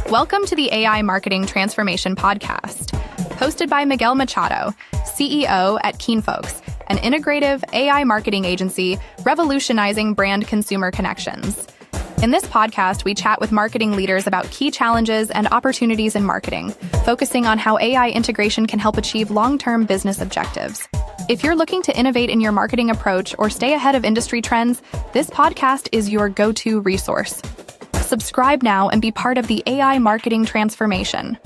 Welcome to the AI Marketing Transformation Podcast, hosted by Miguel Machado, CEO at KeenFolks, an integrative AI marketing agency revolutionizing brand consumer connections. In this podcast, we chat with marketing leaders about key challenges and opportunities in marketing, focusing on how AI integration can help achieve long-term business objectives. If you're looking to innovate in your marketing approach or stay ahead of industry trends, this podcast is your go-to resource. Subscribe now and be part of the AI marketing transformation.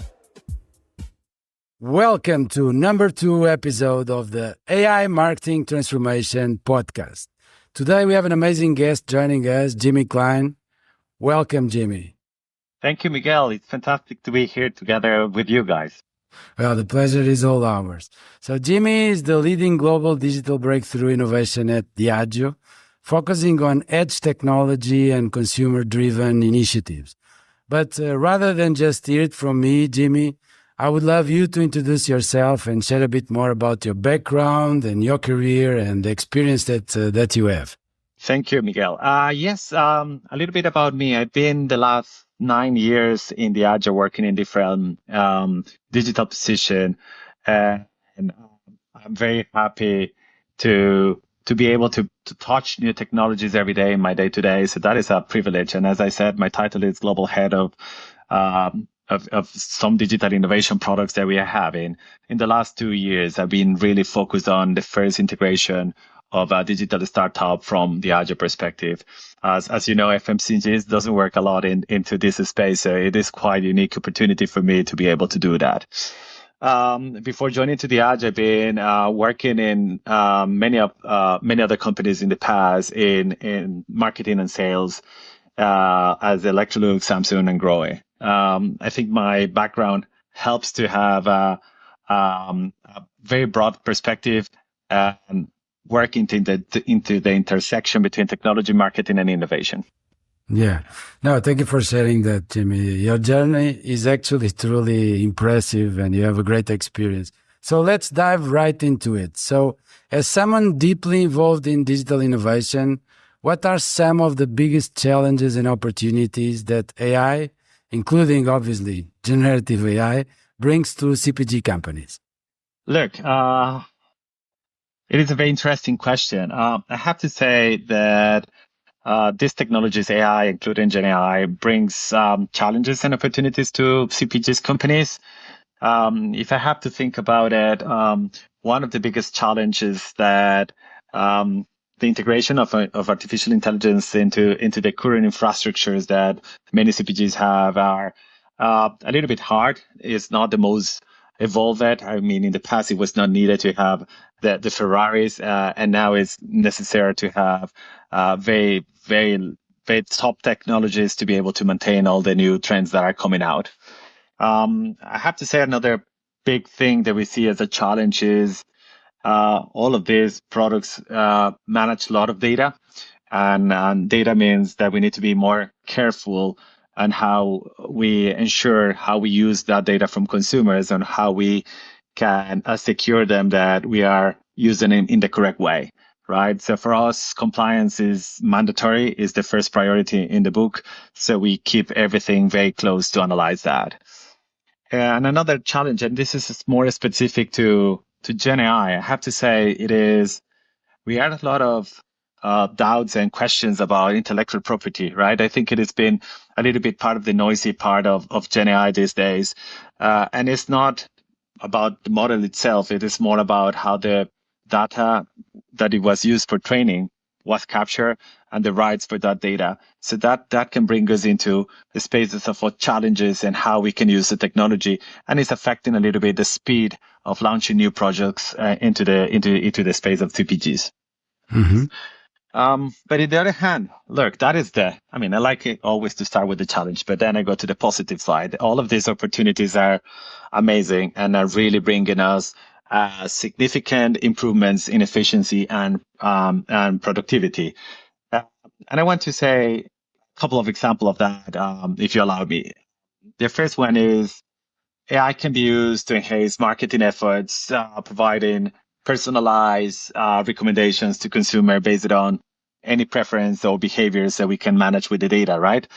Welcome to number 2 episode of the AI Marketing Transformation Podcast. Today we have an amazing guest joining us, Jimmy Klein. Welcome, Jimmy. Thank you, Miguel. It's fantastic to be here together with you guys. Well, the pleasure is all ours. So Jimmy is the leading global digital breakthrough innovation at Diageo, focusing on edge technology and consumer-driven initiatives. But rather than just hear it from me, Jimmy, I would love you to introduce yourself and share a bit more about your background and your career and the experience that you have. Thank you, Miguel. Yes, a little bit about me. I've been the last 9 years in Diageo working in different digital position, and I'm very happy to be able to touch new technologies every day in my day-to-day. So that is a privilege. And as I said, my title is Global Head of some digital innovation products that we are having. In the last 2 years, I've been really focused on the first integration of a digital startup from the Diageo perspective. As you know, FMCG doesn't work a lot into this space. So it is quite a unique opportunity for me to be able to do that. Before joining to Diageo, I've been working in many other companies in the past in marketing and sales as Electrolux, Samsung, and Grohe. I think my background helps to have a very broad perspective and work into the intersection between technology, marketing, and innovation. Yeah. No, thank you for sharing that, Jimmy. Your journey is actually truly impressive and you have a great experience. So let's dive right into it. So as someone deeply involved in digital innovation, what are some of the biggest challenges and opportunities that AI, including obviously generative AI, brings to CPG companies? Look, it is a very interesting question. I have to say that these technologies, AI, including Gen AI, brings challenges and opportunities to CPG's companies. If I have to think about it, one of the biggest challenges that the integration of artificial intelligence into the current infrastructures that many CPGs have are a little bit hard. It's not the most evolved. I mean, in the past, it was not needed to have the Ferraris, and now it's necessary to have very, very, very top technologies to be able to maintain all the new trends that are coming out. I have to say another big thing that we see as a challenge is all of these products manage a lot of data, and data means that we need to be more careful on how we ensure how we use that data from consumers and how we can secure them that we are using it in the correct way, right? So for us, compliance is mandatory, is the first priority in the book. So we keep everything very close to analyze that. And another challenge, and this is more specific to Gen AI, I have to say we had a lot of doubts and questions about intellectual property, right? I think it has been a little bit part of the noisy part of Gen AI these days. And it's not about the model itself. It is more about how the data that it was used for training was captured and the rights for that data. So that can bring us into the spaces of what challenges and how we can use the technology. And it's affecting a little bit the speed of launching new projects into the space of CPGs. Mm-hmm. But on the other hand, look, I like it always to start with the challenge, but then I go to the positive side. All of these opportunities are amazing and are really bringing us significant improvements in efficiency and productivity. And I want to say a couple of examples of that, if you allow me. The first one is AI can be used to enhance marketing efforts, providing personalized recommendations to consumer based on any preference or behaviors that we can manage with the data, right?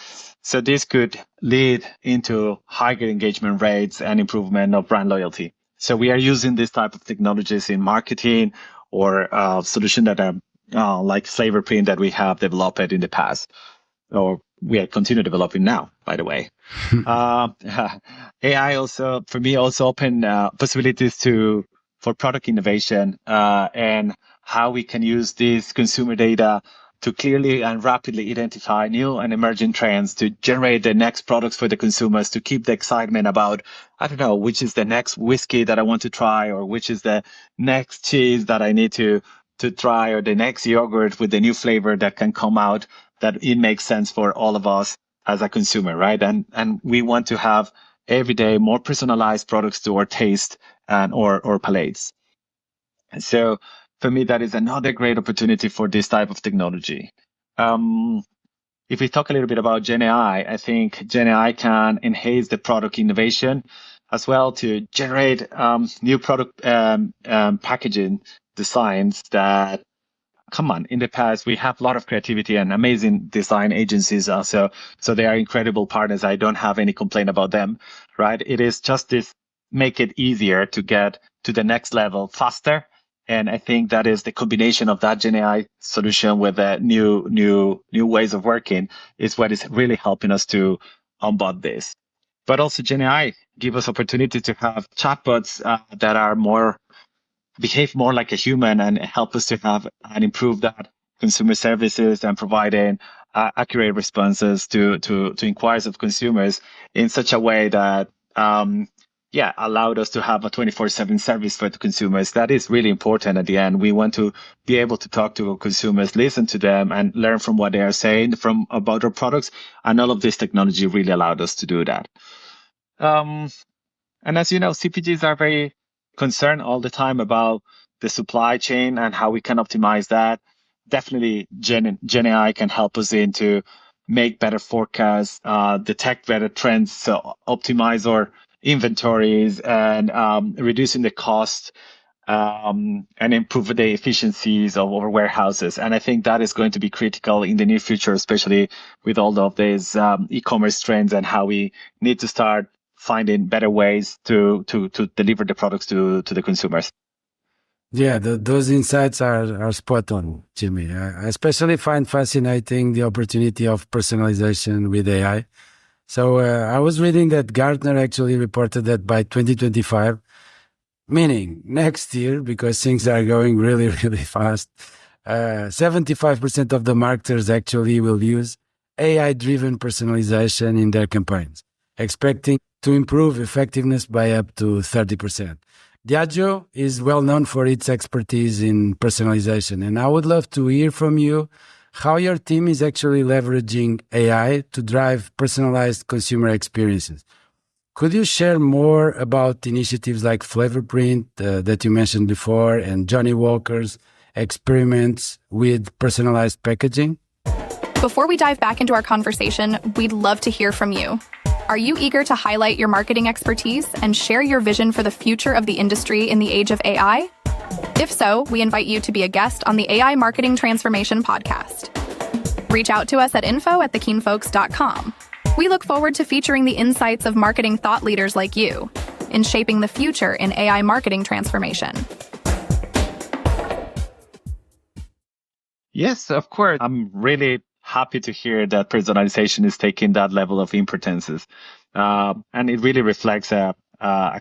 So this could lead into higher engagement rates and improvement of brand loyalty. So we are using this type of technologies in marketing or solution that are like Flavorprint that we have developed in the past, or we are continue developing now, by the way. uh, AI also, for me, also open possibilities for product innovation and how we can use this consumer data to clearly and rapidly identify new and emerging trends to generate the next products for the consumers to keep the excitement about, I don't know, which is the next whiskey that I want to try, or which is the next cheese that I need to try, or the next yogurt with the new flavor that can come out that it makes sense for all of us as a consumer, right? And we want to have every day more personalized products to our taste and or palates. And so for me, that is another great opportunity for this type of technology. Um, if we talk a little bit about Gen AI, I think Gen AI can enhance the product innovation as well to generate new product packaging designs that, come on, in the past we have a lot of creativity and amazing design agencies also, so they are incredible partners. I don't have any complaint about them, right? It is just this make it easier to get to the next level faster. And I think that is the combination of that Gen AI solution with the new ways of working is what is really helping us to onboard this. But also Gen AI give us opportunity to have chatbots that are more behave more like a human and help us to have and improve that consumer services and providing accurate responses to inquiries of consumers in such a way that allowed us to have a 24/7 service for the consumers. That is really important at the end. We want to be able to talk to consumers, listen to them, and learn from what they are saying from about our products. And all of this technology really allowed us to do that. Um, and as you know, CPGs are very concerned all the time about the supply chain and how we can optimize that. Definitely, Gen AI can help us in to make better forecasts, detect better trends, so optimize our inventories and reducing the cost and improve the efficiencies of our warehouses. And I think that is going to be critical in the near future, especially with all of these e-commerce trends and how we need to start finding better ways to deliver the products to the consumers. Yeah, those insights are spot on, Jimmy. I especially find fascinating the opportunity of personalization with AI. So I was reading that Gartner actually reported that by 2025, meaning next year, because things are going really, really fast, 75% of the marketers actually will use AI-driven personalization in their campaigns, expecting to improve effectiveness by up to 30%. Diageo is well known for its expertise in personalization, and I would love to hear from you how your team is actually leveraging AI to drive personalized consumer experiences. Could you share more about initiatives like Flavorprint that you mentioned before and Johnnie Walker's experiments with personalized packaging? Before we dive back into our conversation, we'd love to hear from you. Are you eager to highlight your marketing expertise and share your vision for the future of the industry in the age of AI? If so, we invite you to be a guest on the AI Marketing Transformation podcast. Reach out to us at info@thekeenfolks.com. We look forward to featuring the insights of marketing thought leaders like you in shaping the future in AI marketing transformation. Yes, of course. I'm really happy to hear that personalization is taking that level of importance. And it really reflects a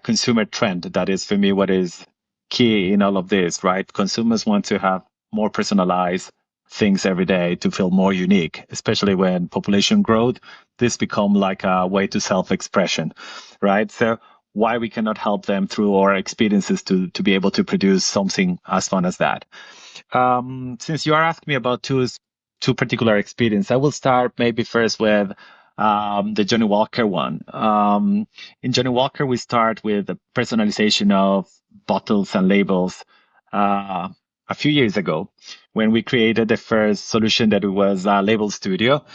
consumer trend. That is, for me, what is key in all of this, right? Consumers want to have more personalized things every day to feel more unique, especially when population growth, this become like a way to self-expression, right? So why we cannot help them through our experiences to be able to produce something as fun as that. Since you are asking me about two particular experience, I will start maybe first with the Johnnie Walker one. In Johnnie Walker, we start with the personalization of bottles and labels a few years ago when we created the first solution that was Label Studio.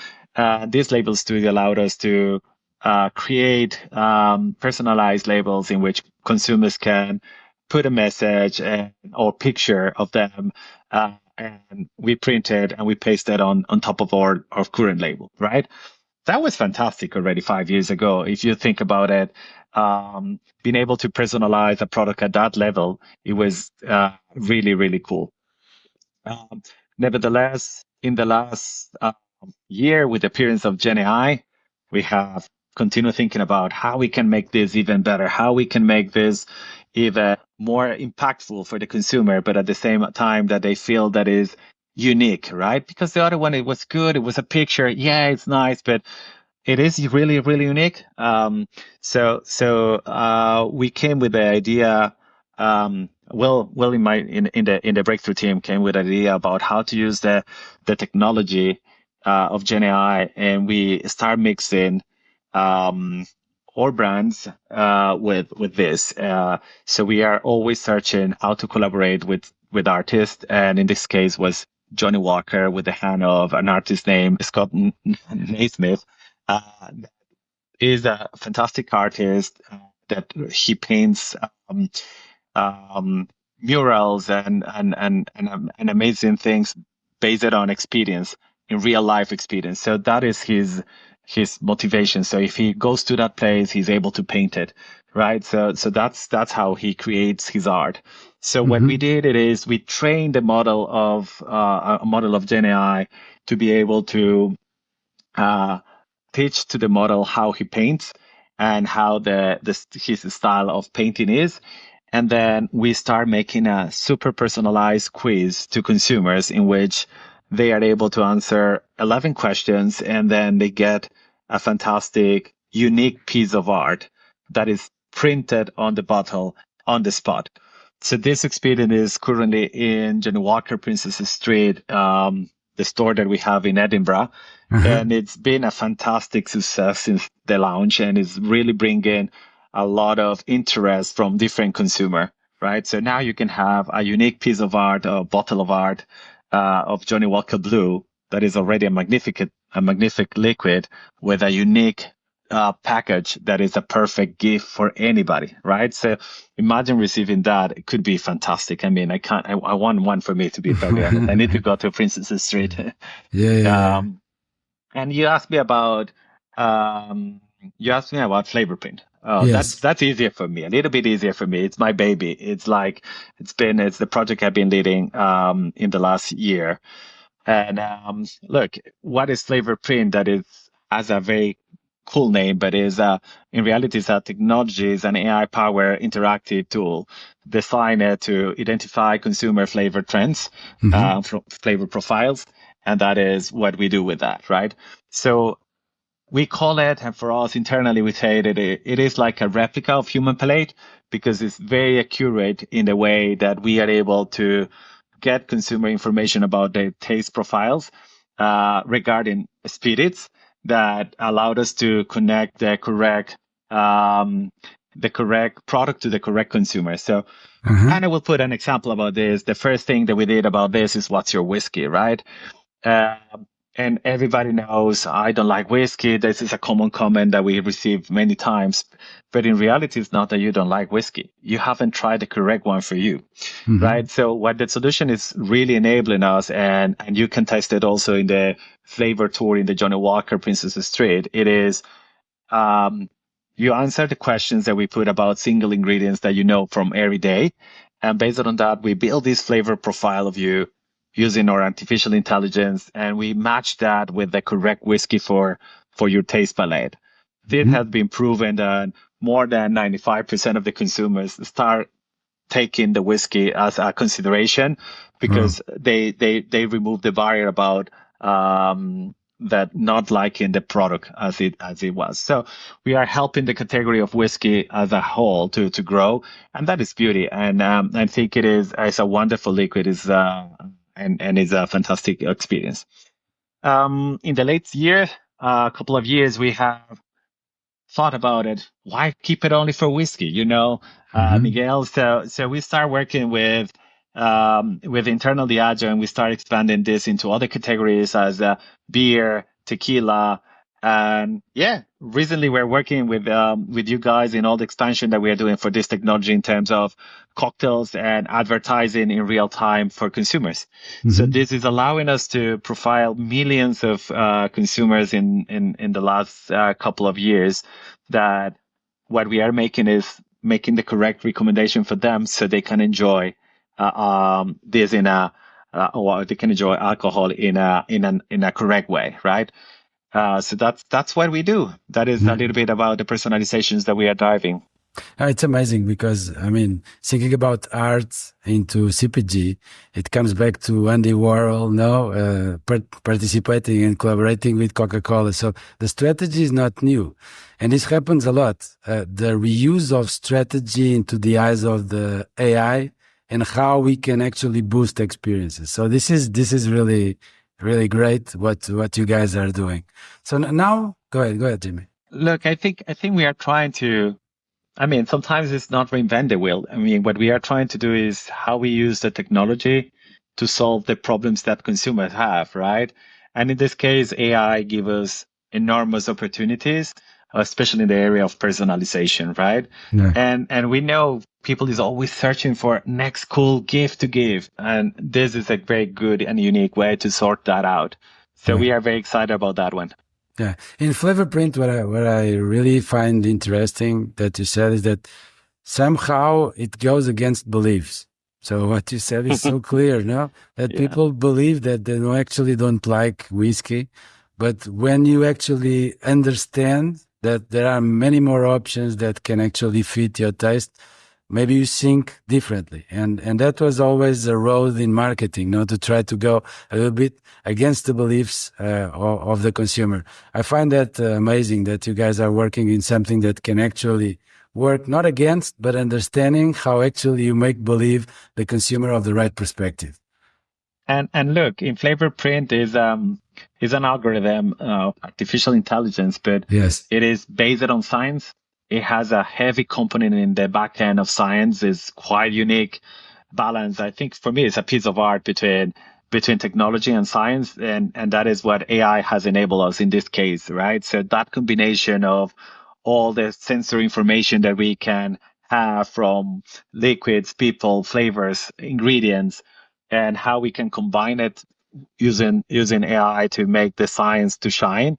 This Label Studio allowed us to create personalized labels in which consumers can put a message or picture of them, and we printed and we pasted on top of our current label, right? that was fantastic already 5 years ago. If you think about it, being able to personalize a product at that level, it was really, really cool. Um, Nevertheless, in the last year, with the appearance of Gen AI, we have continued thinking about how we can make this even better, how we can make this even more impactful for the consumer, but at the same time that they feel that is unique, right? Because the other one, it was good, it was a picture, yeah, it's nice, but it is really, really unique. We came with the idea. Will in the breakthrough team came with an idea about how to use the technology of Gen AI, and we start mixing um, our brands with this. So we are always searching how to collaborate with artists, and in this case was Johnnie Walker with the hand of an artist named Scott Naismith. Uh, is a fantastic artist that he paints um, murals and amazing things based on experience in real life experience. So that is his motivation. So if he goes to that place, he's able to paint it, right? So that's how he creates his art. So what we Hmm. did it is we trained a model of Gen AI to be able to uh, teach to the model how he paints and how his style of painting is. And then we start making a super personalized quiz to consumers in which they are able to answer 11 questions and then they get a fantastic, unique piece of art that is printed on the bottle on the spot. So this experience is currently in Johnnie Walker Princess Street, the store that we have in Edinburgh, Uh-huh. and it's been a fantastic success since the launch and it's really bringing a lot of interest from different consumer, right? So now you can have a unique piece of art, a bottle of art of Johnnie Walker Blue that is already a magnific liquid with a unique package that is a perfect gift for anybody, right? So imagine receiving that. It could be fantastic. I mean, I want one for me, to be totally honest. I need to go to Princess Street. Yeah, yeah, yeah. um, and um, you asked me about Flavorprint. Oh, Yes. that's easier for me. A little bit easier for me. It's my baby. It's the project I've been leading in the last year. And look, what is Flavorprint? That is has a very cool name, but is in reality is a technology, is an AI powered interactive tool designed to identify consumer flavor trends, Hmm. flavor profiles, and that is what we do with that, right? So we call it, and for us internally, we say that it is like a replica of human palate because it's very accurate in the way that we are able to get consumer information about their taste profiles regarding spirits that allowed us to connect the correct product to the correct consumer. So, Uh-huh. and I will put an example about this. The first thing that we did about this is what's your whiskey, right? Um, and everybody knows I don't like whiskey. This is a common comment that we receive many times. But in reality, it's not that you don't like whiskey. You haven't tried the correct one for you, Hmm. right? So what the solution is really enabling us, and you can test it also in the flavor tour in the Johnnie Walker Princess Street. It is um, you answer the questions that we put about single ingredients that you know from every day. And based on that, we build this flavor profile of you using our artificial intelligence, and we match that with the correct whiskey for your taste palette. This Hmm. has been proven that more than 95% of the consumers start taking the whiskey as a consideration Wow. because they remove the barrier about that not liking the product as it was. So we are helping the category of whiskey as a whole to grow, and that is beauty. And I think it is it's a wonderful liquid. Is and it's a fantastic experience. In the late year, a couple of years, we have thought about it. Why keep it only for whiskey? Hmm. Miguel. So we start working with internal Diageo, and we start expanding this into other categories as beer, tequila, And yeah, recently we're working with you guys in all the expansion that we are doing for this technology in terms of cocktails and advertising in real time for consumers. So this is allowing us to profile millions of consumers in the last couple of years. That what we are making is making the correct recommendation for them so they can enjoy this in a or they can enjoy alcohol in a correct way, right? So that's what we do. That is a little bit about the personalizations that we are driving. It's amazing because, I mean, thinking about art into CPG, it comes back to Andy Warhol, no, participating and collaborating with Coca-Cola. So the strategy is not new. And this happens a lot. The reuse of strategy into the eyes of the AI and how we can actually boost experiences. So this is really, really great what you guys are doing. So now, go ahead, Jimmy. Look, I think we are trying to. I mean, sometimes it's not reinvent the wheel. I mean, what we are trying to do is how we use the technology to solve the problems that consumers have, right? And in this case, AI give us enormous opportunities, especially in the area of personalization, right? Yeah. And we know people is always searching for next cool gift to give, and this is a very good and unique way to sort that out. So we are very excited about that one. Yeah. In Flavorprint, what I really find interesting that you said is that somehow it goes against beliefs. So what you said is so clear, no? That people believe that they actually don't like whiskey. But when you actually understand that there are many more options that can actually fit your taste, maybe you think differently. And that was always a road in marketing, to try to go a little bit against the beliefs of the consumer. I find that amazing that you guys are working in something that can actually work not against, but understanding how actually you make believe the consumer of the right perspective. And look, in Flavorprint is an algorithm, artificial intelligence, but it is based on science. It has a heavy component in the back end of science. It's quite unique balance. I think for me, it's a piece of art between technology and science, and that is what AI has enabled us in this case, right? So that combination of all the sensory information that we can have from liquids, people, flavors, ingredients, and how we can combine it using AI to make the science to shine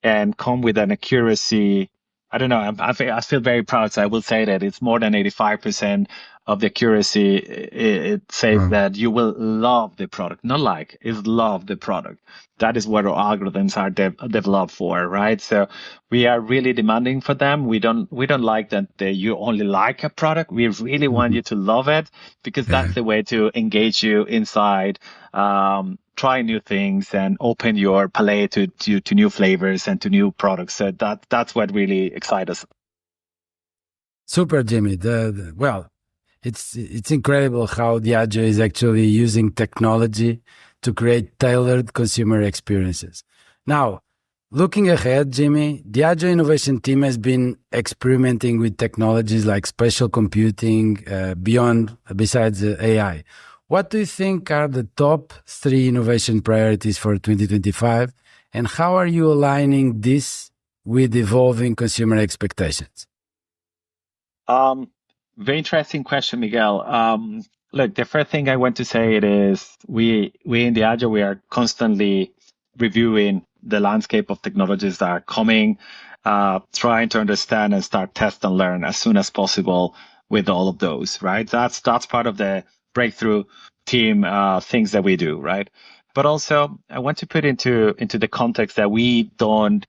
and come with an accuracy. I don't know. I feel very proud. So I will say that it's more than 85% of the accuracy. It says that you will love the product, not like, is love the product. That is what our algorithms are developed for, right? So we are really demanding for them. We don't like that you only like a product. We really want you to love it because that's the way to engage you inside. Try new things and open your palate to new flavors and to new products. So that's what really excites us. Super, Jimmy. Well, it's incredible how Diageo is actually using technology to create tailored consumer experiences. Now, looking ahead, Jimmy, Diageo innovation team has been experimenting with technologies like spatial computing besides AI. What do you think are the top 3 innovation priorities for 2025? And how are you aligning this with evolving consumer expectations? Very interesting question, Miguel. Look, the first thing I want to say it is we in Diageo, we are constantly reviewing the landscape of technologies that are coming, trying to understand and start test and learn as soon as possible with all of those, right? That's part of the breakthrough team things that we do, right? But also, I want to put into the context that we don't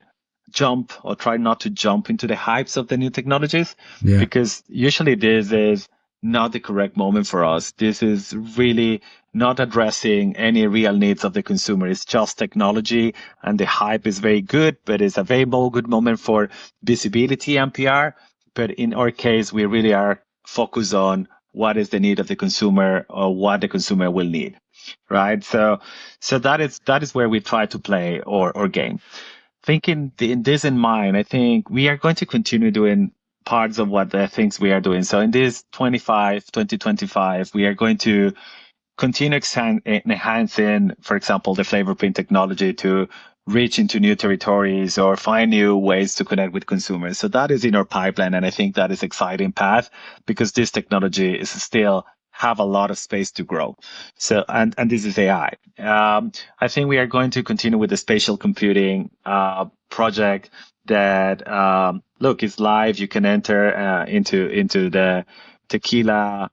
jump or try not to jump into the hypes of the new technologies because usually this is not the correct moment for us. This is really not addressing any real needs of the consumer. It's just technology and the hype is very good, but it's a very good moment for visibility and PR. But in our case, we really are focused on what is the need of the consumer or what the consumer will need, right? So that is where we try to play our game. Thinking in this in mind, I think we are going to continue doing parts of what the things we are doing. So in this 2025, we are going to continue enhancing, for example, the Flavorprint technology to reach into new territories or find new ways to connect with consumers. So that is in our pipeline. And I think that is exciting path because this technology is still have a lot of space to grow. So, and this is AI. I think we are going to continue with the spatial computing, project that, look, is live. You can enter, into the tequila,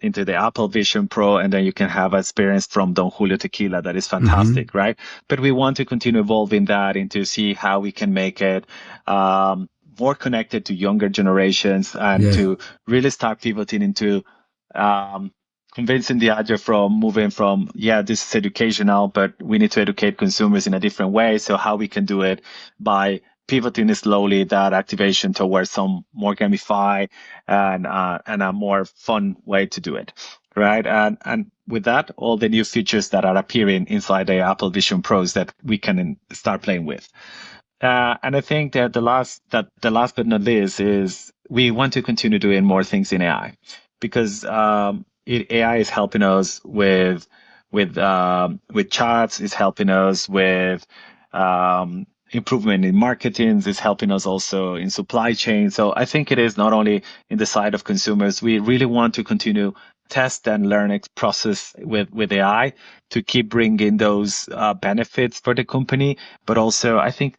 into the Apple Vision Pro, and then you can have experience from Don Julio Tequila. That is fantastic, right? But we want to continue evolving that into see how we can make it more connected to younger generations and to really start pivoting into convincing Diageo from moving from, this is educational, but we need to educate consumers in a different way. So how we can do it by pivoting slowly that activation towards some more gamify and a more fun way to do it, right? And with that, all the new features that are appearing inside the Apple Vision Pros that we can start playing with. And I think that the last but not least is we want to continue doing more things in AI because AI is helping us with charts, is helping us with improvement in marketing, is helping us also in supply chain. So I think it is not only in the side of consumers. We really want to continue test and learn process with AI to keep bringing those benefits for the company. But also, I think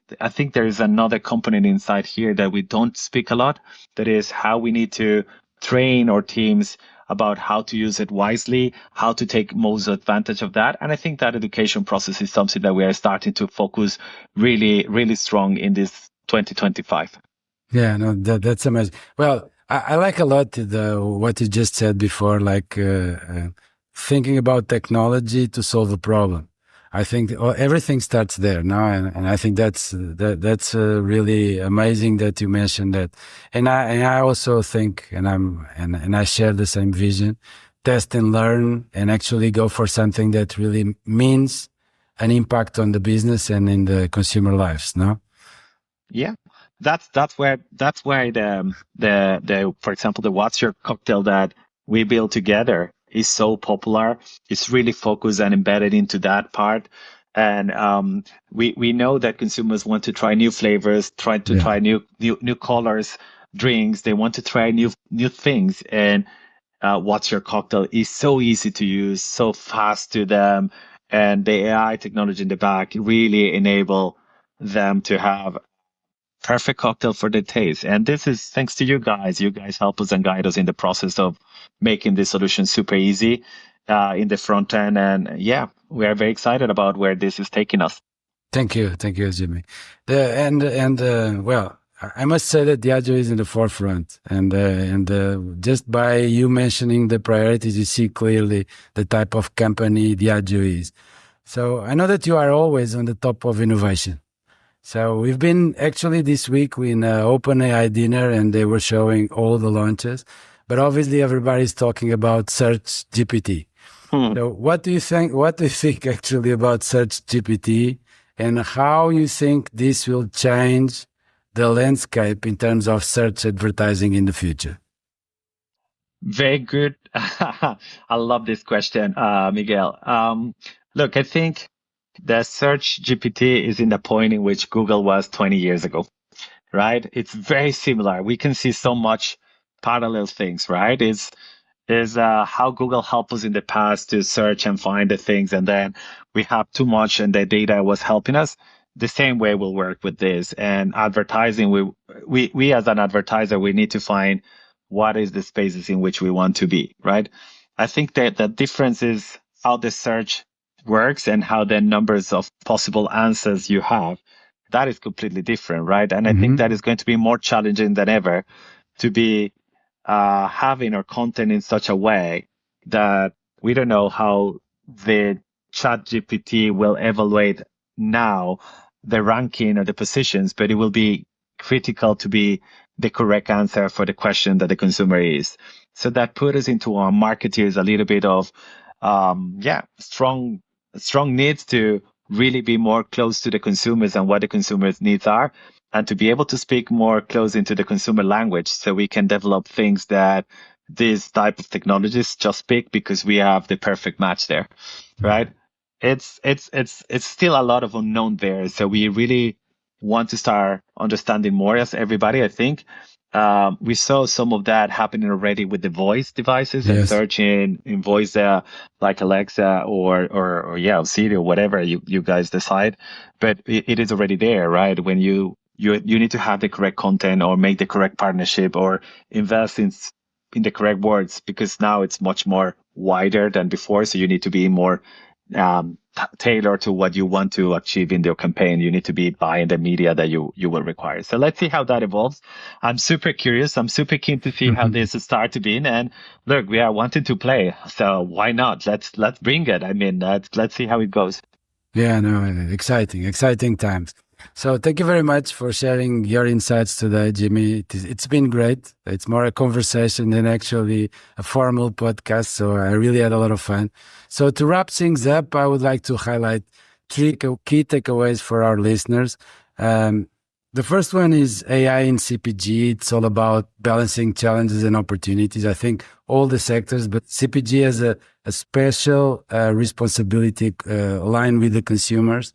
there is another component inside here that we don't speak a lot. That is how we need to train our teams about how to use it wisely, how to take most advantage of that. And I think that education process is something that we are starting to focus really, really strong in this 2025. Yeah, no, that's amazing. Well, I like a lot what you just said before, like thinking about technology to solve a problem. I think everything starts there now, and I think that's really amazing that you mentioned that. And I also think, and I share the same vision: test and learn, and actually go for something that really means an impact on the business and in the consumer lives. No. Yeah, that's where the for example the What's Your Cocktail that we built together is so popular. It's really focused and embedded into that part. And we know that consumers want to try new flavors, try new colors, drinks. They want to try new things. And What's Your Cocktail is so easy to use, so fast to them, and the AI technology in the back really enable them to have perfect cocktail for the taste. And this is thanks to you guys. You guys help us and guide us in the process of making this solution super easy in the front end. And we are very excited about where this is taking us. Thank you, Jimmy. Well, I must say that Diageo is in the forefront, and just by you mentioning the priorities, you see clearly the type of company Diageo is. So I know that you are always on the top of innovation. So we've been actually this week in an OpenAI dinner, and they were showing all the launches. But obviously, everybody's talking about Search GPT. So what do you think? What do you think actually about Search GPT, and how you think this will change the landscape in terms of search advertising in the future? Very good. I love this question, Miguel. Look, I think the Search GPT is in the point in which Google was 20 years ago, right? It's very similar. We can see so much parallel things, right? Is how Google helped us in the past to search and find the things, and then we have too much and the data was helping us. The same way will work with this. And advertising, we as an advertiser, we need to find what is the spaces in which we want to be, right? I think that the difference is how the search works and how the numbers of possible answers you have. That is completely different, right? And I think that is going to be more challenging than ever to be having our content in such a way that we don't know how the chat GPT will evaluate now the ranking or the positions, but it will be critical to be the correct answer for the question that the consumer is. So that put us into our marketers a little bit of, strong needs to really be more close to the consumers and what the consumers' needs are, and to be able to speak more close into the consumer language so we can develop things that these type of technologies just speak because we have the perfect match there, right? it's still a lot of unknown there. So we really want to start understanding more as everybody, I think. We saw some of that happening already with the voice devices and Yes. searching in voice, like Alexa or yeah, Siri or whatever you guys decide. But it is already there, right? When you need to have the correct content or make the correct partnership or invest in the correct words, because now it's much more wider than before. So you need to be more tailored to what you want to achieve in your campaign. You need to be buying the media that you will require. So let's see how that evolves. I'm super curious. I'm super keen to see how this start to be. And look, we are wanting to play, so why not? Let's bring it. I mean, let's see how it goes. Yeah, no, exciting times. So thank you very much for sharing your insights today, Jimmy. It's been great. It's more a conversation than actually a formal podcast. So I really had a lot of fun. So to wrap things up, I would like to highlight three key takeaways for our listeners. The first one is AI in CPG. It's all about balancing challenges and opportunities. I think all the sectors, but CPG has a special responsibility aligned with the consumers.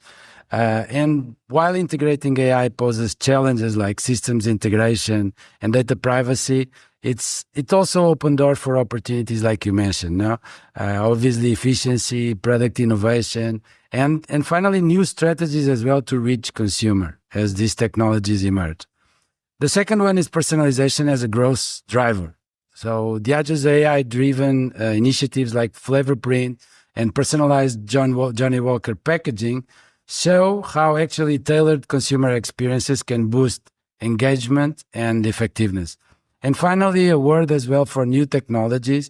And while integrating AI poses challenges like systems integration and data privacy, it also opened doors for opportunities like you mentioned. No? Obviously, efficiency, product innovation, and finally, new strategies as well to reach consumer as these technologies emerge. The second one is personalization as a growth driver. So Diageo's AI-driven initiatives like Flavorprint and personalized Johnnie Walker packaging show how actually tailored consumer experiences can boost engagement and effectiveness. And finally, a word as well for new technologies,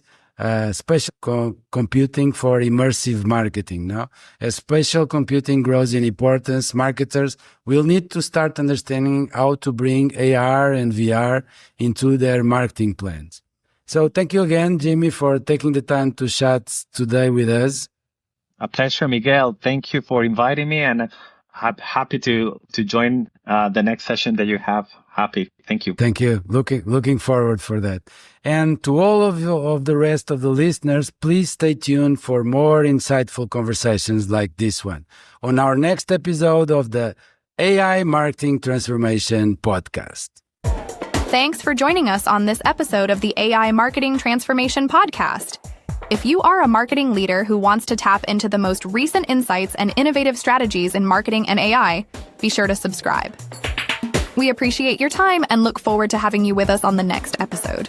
spatial computing for immersive marketing. Now, as spatial computing grows in importance, marketers will need to start understanding how to bring AR and VR into their marketing plans. So thank you again, Jimmy, for taking the time to chat today with us. A pleasure, Miguel. Thank you for inviting me, and I'm happy to join the next session that you have. Happy. Thank you. Thank you. Looking forward for that. And to all of the rest of the listeners, please stay tuned for more insightful conversations like this one on our next episode of the AI Marketing Transformation Podcast. Thanks for joining us on this episode of the AI Marketing Transformation Podcast. If you are a marketing leader who wants to tap into the most recent insights and innovative strategies in marketing and AI, be sure to subscribe. We appreciate your time and look forward to having you with us on the next episode.